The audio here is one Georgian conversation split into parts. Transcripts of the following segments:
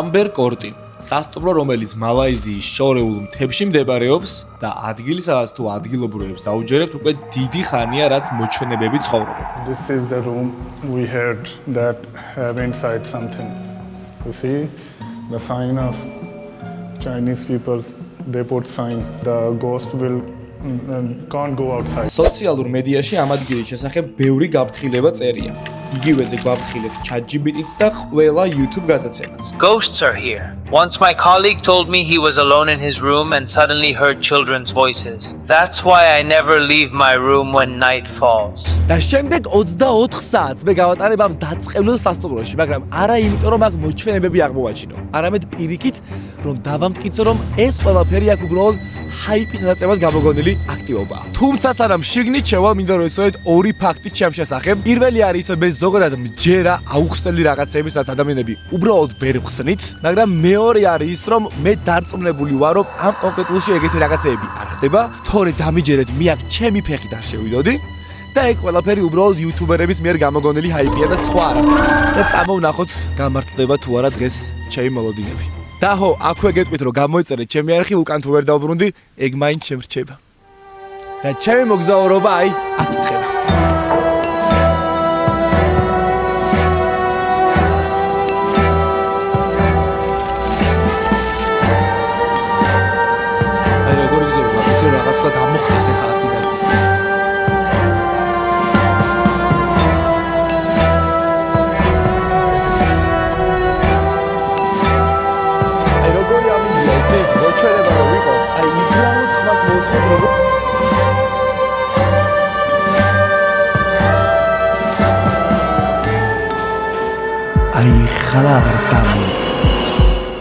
ამბერ კორტი. სასტუმრო, რომელიც მალაიზიის შორეულ მთებში მდებარეობს და ადგილი, სადაც თუ ადგილობრივებს დაუჯერებთ, უკვე დიდი ხანია, რაც მოჩვენებები ცხოვრობენ. This is the room we heard that have inside something. You see the sign of Chinese people, they put sign, the ghost will can't go outside. სოციალურ მედიაში ამ ადგილის შესახებ ბევრი გაფრთხილება წერია. იგივეზე გვაფრთხილებს ChatGPT-ც და ყველა YouTube გადაცემაც. Ghosts are here. Once my colleague told me he was alone in his room and suddenly heard children's voices. That's why I never leave my room when night falls. და შემდეგ 24 საათს მე გავატარებ ამ დაწყევლილ სასტუმროში, მაგრამ არა იმიტომ რომ აქ მოჩვენებები აღმოვაჩინო, არამედ პირიქით რომ დავამტკიცო რომ ეს ყველაფერი აქ უბრალოდ ჰაიპის საწევად გამოგონილი აქტივობაა. თუმცა სანამ შიგნით შევალ, მინდა რომ ეცოდეთ ორი ფაქტი ჩემ შესახებ. პირველი არის მე ზოგადად მჯერა აუხსნელი რაღაცების, რაც ადამიანები უბრალოდ ვერ ხსნით, მაგრამ მეორე არის ის რომ მე დარწმუნებული ვარ რომ ამ კონკრეტულში ეგეთი რაღაცეები არ ხდება, თორე დამიჯერეთ მე აქ ჩემი ფეხით არ შევიდოდი და ეგ ყველაფერი უბრალოდ იუთუბერების მიერ გამოგონილი ჰაიპია და სხვა არა. და წამოვნახოთ გამართლდება თუ არა დღეს ჩემი მოლოდინები. და ხო, აქვე გეტყვით რომ გამოიწერეთ ჩემი არხი, უკან თუ ვერ დავბრუნდი, ეგ მაინც შემრჩება. და ჩემი მოგზაურობა აი აქ იწყება. აი როგორ გზურდა, ისე რაღაცა გამოხდეს ახლა აქედან. მოჩვენება რომ ვიყო, აი უბრალოდ ხმას მოუწევთ რომ აი ხალა აღარ დამოწევთ.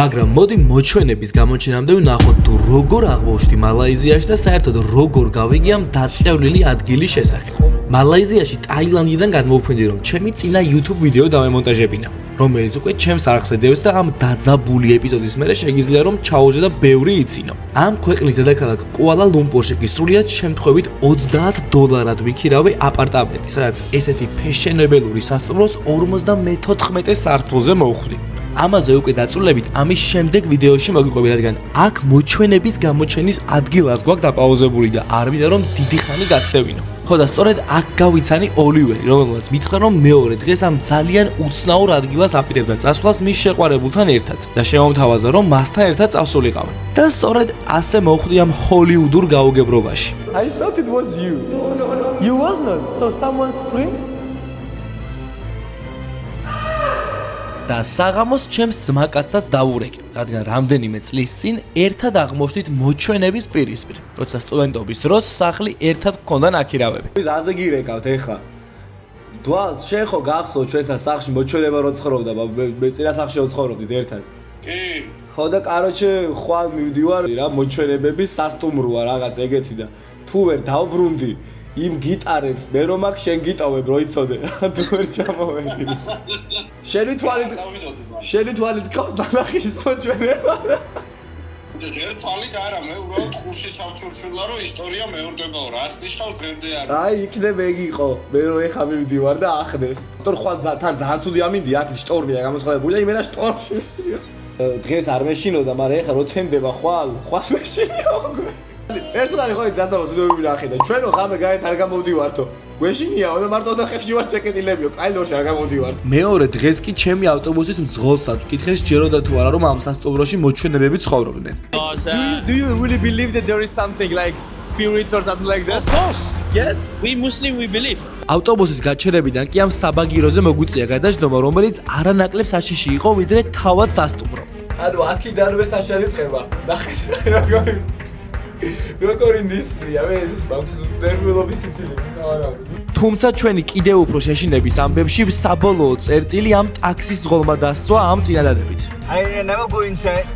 მაგრამ მოდი მოჩვენების გამოჩენამდე ვნახოთ თუ როგორ აღმოჩნდი მალაიზიაში და საერთოდ როგორ გავიგე ამ დაწყევლილი ადგილის შესახებ. მალაიზიაში ტაილანდიდან გადმოვფრინდი რომ ჩემი წინა YouTube ვიდეო დავემონტაჟებინა, რომელიც უკვე ჩემს არხზე დევს და ამ დაძაბული ეპიზოდის მერე შეგიძლია რომ ჩაუჟე და ბევრი იცინო. ამ ქვეყნის დედაქალაქ კუალა-ლუმპურში კი სრულიად შემთხვევით $30 ვიქირავე აპარტამენტი, სადაც ესეთი ფეშენებელური სასტუმროს 54 სართულზე მოვხვდი. ამაზე უკვე დაწვრილებით ამის შემდეგ ვიდეოში მოგიყვები, რადგან აქ მოჩვენების გამოჩენის ადგილას გვაქვს დაპაუზებული და არ მინდა რომ დიდი ხანი გასწევინო. ხო და სწორედ აქ გავიცანი ოლივერი, რომელმაც მითხრა რომ მეორე დღეს ამ ძალიან უცნაურ ადგილას აპირებდა წასვლას მის შეყვარებულთან ერთად და შემომთავაზა რომ მასთან ერთად წავსულიყავ. და სწორედ ასე მოვხვდი ამ ჰოლივუდურ გაუგებრობაში. I thought it was you. You was not. So someone screamed. და საღამოს ჩემს ძმაკაცსაც დავურეკე, რადგან რამდენიმე წლის წინ ერთად აღმოჩნდით მოჩვენების პირისპირ, როცა სტუდენტობის დროს სახლი ერთად გქონდა ნაქირავები. აზე გირეკავთ ეხა. დვალს შენ ხო გახსოვთ ჩვენთან სახლში მოჩვენება რო ცხოვრობდა, მე წინა სახლში ვცხოვრობდით ერთად. კი. ხო და კაროჩე ხვალ მივდივარ რა მოჩვენებების სასტუმროა რაღაც ეგეთი და თუ ვერ დავბრუნდი იმ გიტარებს მე რომ აქ შენ გიტოვებ რო იცოდე რა თუ ვერ ჩამოვედი. შენი თვალით ყავს დანახის მოჩვენება. ჯერ თვალით არა, მე უბრალოდ ხუში ჩავჩურჩულა რომ ისტორია მეორდებაო რა. ას ნიშნავს დღემდე არის. აი იქნებ ეგ იყო. მე რომ ეხა მივდივარ და ახდეს. თორე ხვალ თან ძალიან ცუდი ამინდი აქ შტორმია გამოცხადებული და იმენა შტორმში. დღეს არ მეშინოდა, მაგრამ ეხა რო თენდება ხვალ მეშინია უკვე. პერსონალი ხო ის დასაბოს ვიდეოები ნახე და ჩვენო ხამე გარეთ არ გამოვდივართო. გვეშინიაო და მარტო ოთახებში ვარ ჩეკეტილებიო, კაილოში არ გამოვდივართ. მეორე დღეს კი ჩემი ავტობუსის მძღოლსაც ვკითხეს ჯეროდა თუ არა რომ ამ სასტუმროში მოჩვენებები ცხოვრობდნენ. Do you really believe that there is something like spirits or something like that? Of course. Yes. We Muslim we believe. ავტობუსის გაჩერებიდან კი ამ საბაგიროზე მოგვიწია გადაჯდომა, რომელიც არანაკლებ საშიში იყო ვიდრე თავად სასტუმრო. ანუ აქიდანვე საშარიცხება. ნახეთ როგორი როგორი ნისმია ეს მაქვს ნერვიულობის სიცილი. თუმცა ჩვენი კიდევ უფრო შეშინების ამბებში საბოლოო წერტილი ამ ტაქსის ძღოლმა დასწვა ამ წინადადებით. I never go inside.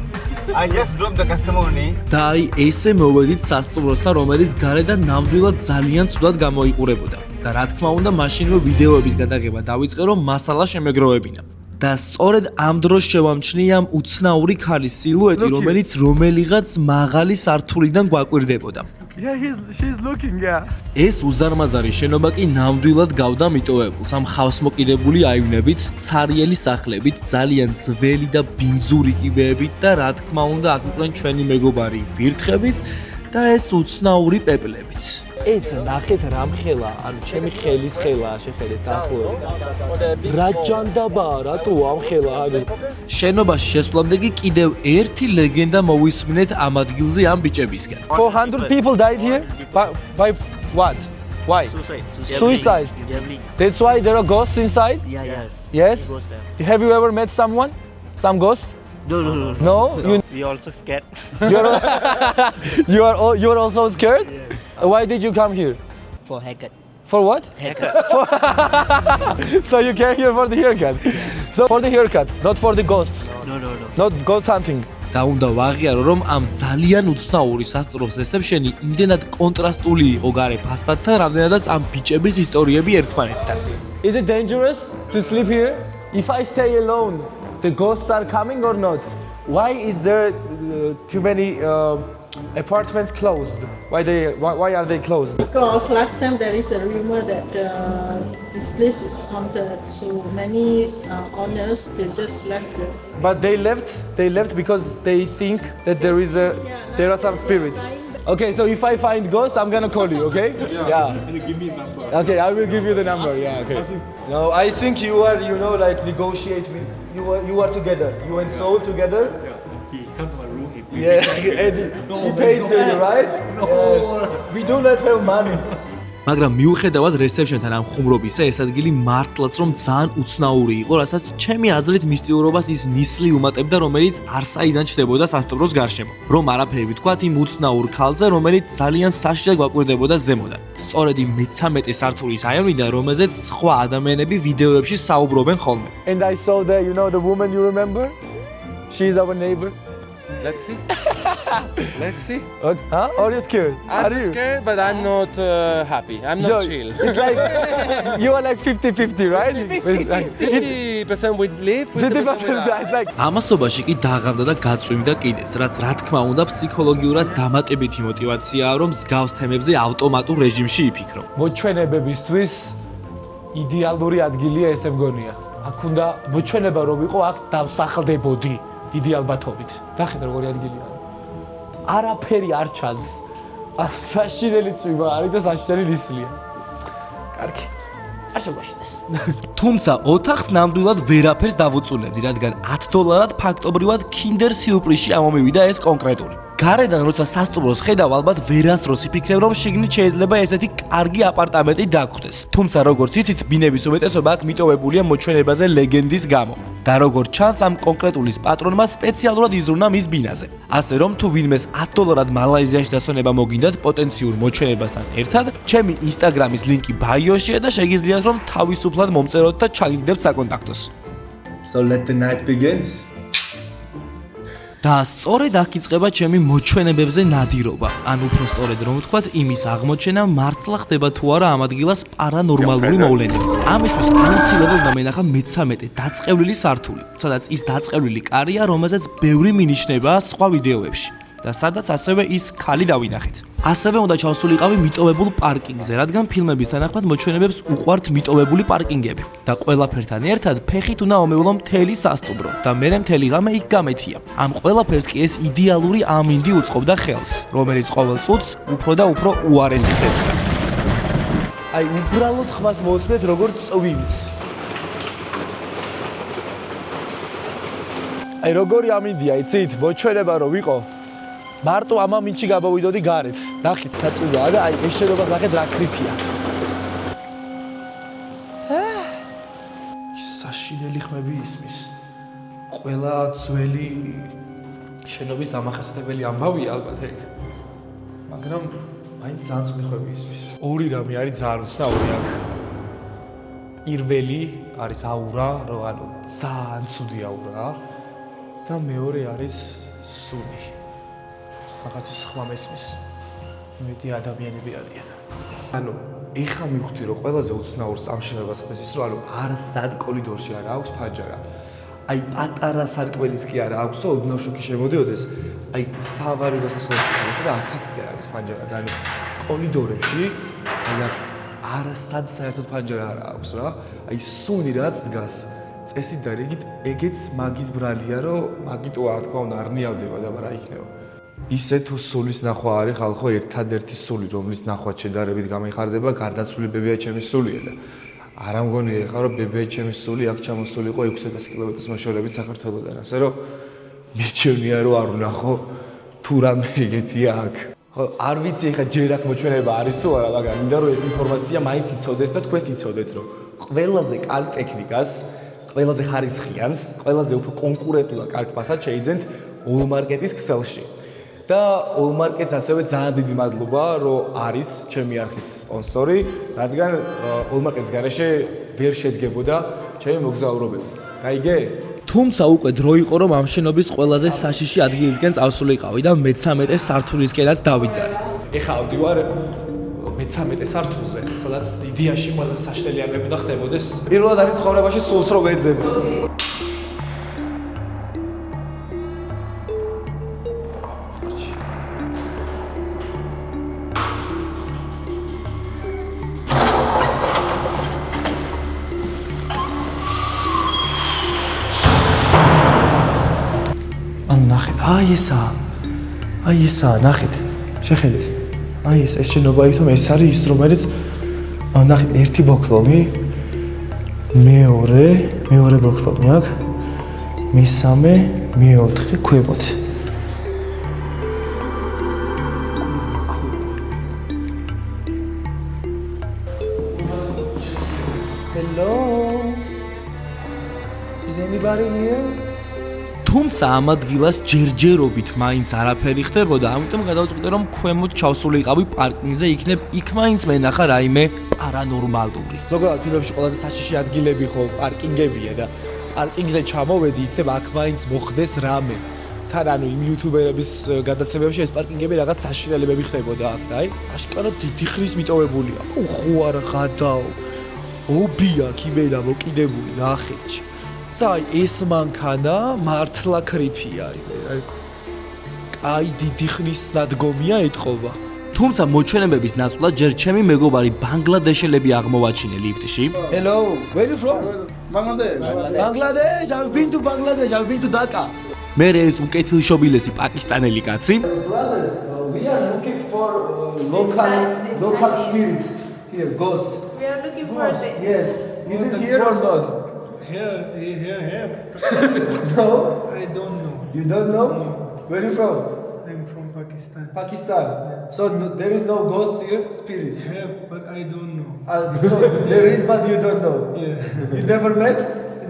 I just drop the customer money. და აი ესე მოვედით სასტუმროსთან, რომელიც გარედან ნამდვილად ძალიან ცუდად გამოიყურებოდა. და რა თქმა უნდა, მაშინვე ვიდეოების გადაღება დავიწყე, რომ მასალა შემეგროვებინა. და სწორედ ამ დროს შევამჩნია ამ უცნაური ქალის სილუეტი, რომელიც რომელიღაც მაღალი სართულიდან გვაკვირდებოდა. Yeah, she's looking, yeah. ეს უზარმაზარი შენობა კი ნამდვილად გავდა მიტოვებულს ამ ხავსმოკიდებული აივნებით, ცარიელი სახლებით, ძალიან ძველი და ბინძური კიბეებით და რა თქმა უნდა აქ იყვნენ ჩვენი მეგობარი ვირთხებიც და ეს უცნაური პეპლებიც. ეს ნახეთ რამ ხელა, ანუ ჩემი ხელის ხელაა, შეხედეთ დაახლოებით. რა ჯანდაბაა, რატო ამ ხელა, ანუ შენობაში შესვლამდე კი კიდევ ერთი ლეგენდა მოვისმინეთ ამ ადგილზე ამ ბიჭებისგან. 400 people died here by what? Why? Suicide. That's why there are ghosts inside? Yes. Have you ever met someone? Some ghost? No? We also scared. You're also scared? Why did you come here? For haircut. For what? Haircut. So you came here for the haircut. So for the haircut, not for the ghosts. No. Not ghost hunting. და უნდა ვაღიარო, რომ ამ ძალიან უცნაური სასტუმროს რეცეპშენი იმდენად კონტრასტული იყო გარე ფასადთან, რამდენადაც ამ ბიჭების ისტორიები ერთმანეთთან. Is it dangerous to sleep here? If I stay alone, the ghosts are coming or not? Why is there too many apartments closed? Why are they closed? Because last time there is a rumor that this place is haunted, so many owners they just left it. But they left because they think that there are some spirits. Okay, so if I find ghosts, I'm gonna call you, okay? Yeah. Give me a number. Okay, I will give you the number. Yeah, okay. No, I think you are, like negotiate with you are together. You and Soul together. He come to my room. Yeah, and he pays to you, right? Yes. We do not have money. მაგრამ მიუხედავად რეცეპშენთან ამ ხუმრობისა, ეს ადგილი მართლაც რომ ძალიან უცნაური იყო, რასაც ჩემი აზრით მისტიურობას ის ნისლი უმატებდა, რომელიც არსაიდან ჩნდებოდა სასტუმროს გარშემო. რომ არაფერი ვთქვათ იმ უცნაურ ქალზე, რომელიც ძალიან საშიში გვაკვირდებოდა ზემოდან. სწორედ იმ 13 სართულის აივნიდან, რომელზეც სხვა ადამიანები ვიდეოებში საუბრობენ ხოლმე. And I saw the woman you remember? She is our neighbor. Let's see. Let's see. Huh? Are you scared? I'm scared, but I'm not happy. I'm not chill. It's like you are like 50-50, right? 50% we live, 50% like ამასობაში კი დაღამდა და გაწვიმდა კიდეც, რაც რა თქმა უნდა ფსიქოლოგიურად დამატებითი мотиваციაა, რომ მსგავს თემებზე ავტომატურ რეჟიმში იფიქრო. მოჩვენებებისთვის იდეალური ადგილია ესე მგონია. აქ უნდა მოჩვენება რომ ვიყო აქ დავსახლდებოდი. დიდი ალბათობით. ნახეთ როგორი ადგილია. არაფერი არ ჩანს. საშინელი წვიმა არის და საშინელი ნისლია. კარგი. არ შემოშინეს. თუმცა ოთახს ნამდვილად ვერაფერს დავუწულებდი, რადგან $10 ფაქტობრივად Kinder Surprise-ში ამომივიდა ეს კონკრეტული. გარედან როცა სასტუმროს ხედავ, ალბათ ვერასდროს იფიქრებ, რომ შიგნით შეიძლება ესეთი კარგი აპარტამენტი დაგხვდეს. თუმცა როგორც იცით, ბინების უმეტესობა აქ მიტოვებულია მოჩვენებაზე ლეგენდის გამო. და როგორც ჩანს, ამ კონკრეტულის პატრონმა სპეციალურად იზრუნა მის ბინაზე. ასე რომ თუ ვინმეს $10 მალაიზიაში დასვენება მოგინდათ პოტენციურ მოჩვენებასთან ერთად, ჩემი Instagram-ის ლინკი ბაიოშია და შეგიძლიათ რომ თავისუფლად მომწეროთ და ჩაგიგდებთ საკონტაქტოს. So let the night begins. და სწორედ აქ იწყება ჩემი მოჩვენებებზე ნადირობა. ან უფრო სწორედ რომ ვთქვათ, იმის აღმოჩენა მართლა ხდება თუ არა ამ ადგილას პარანორმალური მოვლენები. ამისთვის აუცილებლად უნდა მენახა 13 დაწყევლილი სართული, სადაც ის დაწყევლილი კარია, რომელზეც ბევრი მინიშნებაა სხვა ვიდეოებში. და სადაც ასევე ის ქალი დავინახეთ. ასევე უნდა ჩავსულიყავი მიტოვებულ პარკინგზე, რადგან ფილმების თანახმად მოჩვენებებს უყვართ მიტოვებული პარკინგები. და ყველაფერთან ერთად ფეხით უნდა მომევლო მთელი სასტუმრო და მერე მთელი ღამე იქ გამეთია. ამ ყველაფერს კი ეს იდეალური ამინდი უწყობდა ხელს, რომელიც ყოველ წუთს უფრო და უფრო უარესი ხდებოდა. აი, უბრალოდ ხმას მოусმენთ როგორც წვიმს. აი, როგორი ამინდია, იცით, მოჩვენება რომ ვიყო მარტო ამ ამინდში გამოვიდოდი გარეთ. ნახეთ, საწვივაა და აი ეს შენობას ნახეთ რა კრიფია. საშინელი ხმები ისმის. ყველა ძველი შენობის დამახასიათებელი ამბავია ალბათ ეგ. მაგრამ მაინც ძალიან ძველი ხმები ისმის. ორი რამე არის ძალიან უცნაური აქ. პირველი არის აურა, რომ ანუ ძალიან ცუდი აურაა და მეორე არის სუნი. რაღაცა სხვა მესმის. მეტი ადამიანები არიან. ანუ ეხლა მივხვდი რომ ყველაზე უცნაურს ამ შენობას ხდეს ის რომ ანუ არასად კორიდორში არ აქვს ფანჯარა. აი პატარა სარკმელის კი არა აქვს, ოდნავ შუქი შემოდიოდეს. აი სავარო დასასრულს და აქაც კი არის პანჯარა და ანუ კორიდორებში აი არასად საერთოდ პანჯარა არ აქვს რა. აი სუნი რაც დგას წესით და რიგით ეგეც მაგის ბრალია, რომ მაგიტო რა თქმა უნდა არ ნიავდება და რა იქნება. ისე თუ სულის ნახვა არის ხალხო ერთადერთი სული, რომლის ნახვა შედარებით გამოიხარდება, გარდაცვლილებებია ჩემი სულია და არა მგონია ეხლა რომ ბებიაჩემის სული აქ ჩამოსულიყო 600 კილომეტრის მოშორებით საქართველოდან, ასე რომ მირჩევნია რომ არ ვნახო თუ რამე ეგეთია აქ. ხო, არ ვიცი ეხლა ჯერ აქ მოჩვენება არის თუ არა, მაგრამ მინდა რომ ეს ინფორმაცია მაინც იცოდეს და თქვენც იცოდეთ, რომ ყველაზე კარგ ტექნიკას, ყველაზე ხარისხიანს, ყველაზე უფრო კონკურენტულ და კარგ ფასად შეიძენთ ოლმარკეტის ქსელში. და ოლმარკეტს ასევე ძალიან დიდი მადლობა, რომ არის ჩემი არხის სპონსორი, რადგან ოლმარკეტის გარეშე ვერ შედგებოდა ჩემი მოგზაურობები. გაიგე? თუმცა უკვე დრო იყო, რომ ამ შენობის ყველაზე საშიში ადგილისკენ წავსულიყავი და მე-13 სართულისკენაც დავიძარე. ეხლა ავდივარ მე-13 სართულზე, სადაც იდეაში ყველაზე საშინელი ამბები უნდა ხდებოდეს. პირველად არის ცხოვრებაში სულს რომ ვეძებ. აი ესა, ნახეთ, შეხედეთ. აი ეს შენობა ითომ ეს არის ის, რომელიც ნახეთ, ერთი ბოქლომი, მეორე ბოქლომი აქ, მესამე, მეოთხე ქვემოთ. Hello. Is anybody here? თუმცა ამ ადგილას ჯერჯერობით მაინც არაფერი ხდებოდა, ამიტომ გადავწყვიტე რომ ქვემოთ ჩავსულიყავი პარკინგზე, იქ მაინც მენახა რაიმე პარანორმალური. ზოგადად ფილმებში ყველაზე საშიში ადგილები ხო პარკინგებია და პარკინგზე ჩამოვედი, იქნებ აქ მაინც მოხდეს რამე. თან ანუ იმ იუთუბერების გადაცემებში ეს პარკინგები რაღაც საშინელებები ხდებოდა აქ და აი აშკარად დიდი ხნის მიტოვებულია. ხო არა ხადაო. ობია კიბერა მოკიდებული ნახეთში. და ეს მანქანა მართლა კრიფია, აი დიდი ხნის ნადგომია ეთყობა. თუმცა მოჩვენებების ნაწილად ჯერ ჩემი მეგობარი ბანგლადეშელები აღმოვაჩინე ლიფტში. Hello, where are you from? Bangladesh. I've been to Bangladesh. I've been to Dhaka. მე ეს უკეთილშობილესი პაკისტანელი კაცი. We are looking for local spirit here, ghost. We are looking for the Yes. Is it here or not? Here. No? I don't know. You don't know? Where are you from? I'm from Pakistan. Pakistan. So there is no ghost here, spirit. Have, but I don't know. So there is, but you don't know. Yeah. You never met?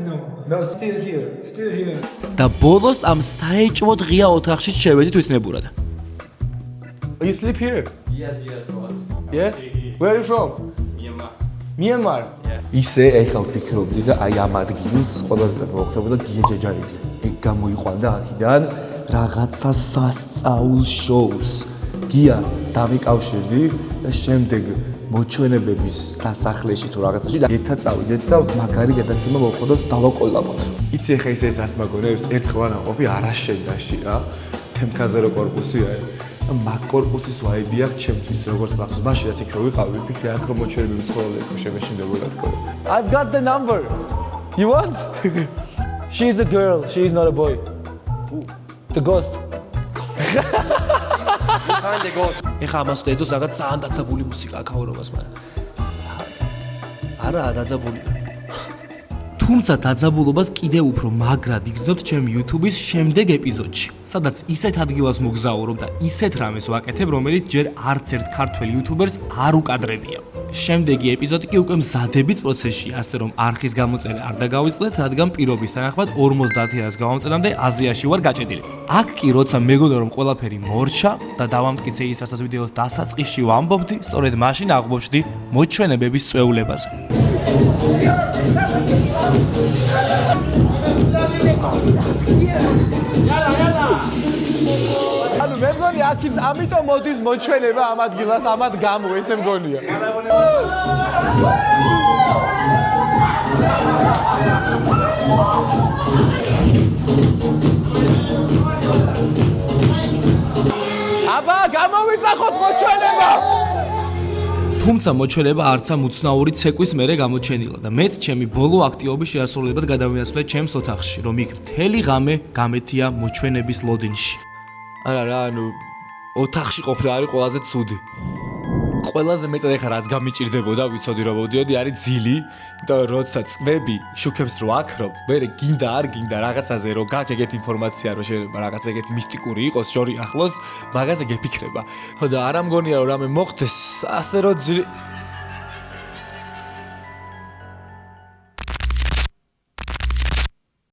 No. No, still here. Still here. და ბოლოს ამ საეჭვოდ ღია ოთახში შევედი თვითნებურად. You sleep here? Yes? Where are you from? Myanmar. ისე ეხლა ვფიქრობდი და აი ამ ადგილს ყველასგან მოხდებოდა გია ჯაჯარიძე. ეგ გამოიყვანდა აქედან რაღაცა სასწაულ შოუს. გია დამიკავშირდი და შემდეგ მოჩვენებების სასახლეში თუ რაღაცაში და ერთად წავიდეთ და მაგარი გადაცემა მოვხდოთ დავაკოლაბოთ. იცი ეხლა ეს ასმაგონებს ერთხელ ანაყოფი არაშენდაში რა. თემქაზე რო კორპუსი არის. მაგ კორპუსის ვაიბი აქვს ჩემთვის როგორც მახსოვს მაშინაც იქ რო ვიყავი ვიფიქრე აქ რომ მოჩვენებები ცხოვრობდნენ ხო შემეშინდებოდა თქო I've got the number you want she is a girl she is not a boy the ghost find the ghost ეხა ამას დედოს რაღაც ძალიან დაცაბული მუსიკა აქაურობას მაგრამ არა დაძაბული თუმცა დაძაბულობას კიდევ უფრო მაგრად იგრძნობთ ჩემი YouTube-ის შემდეგ ეპიზოდში, სადაც ისეთ ადგილას მოგზაურობ და ისეთ რამეს ვაკეთებ, რომელიც ჯერ არც ერთ ქართველ YouTuber-ს არ უკადრებია. შემდეგი ეპიზოდი კი უკვე მზადების პროცესში, ასე რომ არხის გამოწერა არ დაგავიწყდეთ, რადგან პირობის თანახმად 50,000-ს გამომწერამდე აზიაში ვარ გაჭედილი. აქ კი როცა მეგონა რომ ყველაფერი მორჩა და დავამტკიცე ის, რასაც ვიდეოს დასაწყისში ვამბობდი, სწორედ მაშინ აღმოჩნდი მოჩვენებების წვეულებაზე. ანუ მე მგონი აქ ამიტომ მოდის მოჩვენება ამ ადგილას ამად გამო ესე მგონია. აბა, გამოვიძახოთ მოჩვენება! თუმცა მოჩვენება არცა მუცნაური ცეკვის მერე გამოჩენილა და მეც ჩემი ბოლო აქტივობის შეასრულებლად გადავინაცვლე ჩემს ოთახში, რომ იქ მთელი ღამე გამეთია მოჩვენების ლოდინში. არა, ოთახში ყოფნა არის ყველაზე ცუდი. ყველაზე მეტად ეხა რაც გამიჭირდებოდა, ვიცოდი რომ მოდიოდი არის ძილი, და როცა წვები შუქებს რო აქრობ, მე გინდა არ გინდა რაღაცაზე რო გაქვს ეგეთი ინფორმაცია რომ შეიძლება რაღაც ეგეთი მისტიკური იყოს შორი ახლოს, მაგაზე გეფიქრება. ხო და არ ამგონია რომ რამე მოხდეს, ასე რომ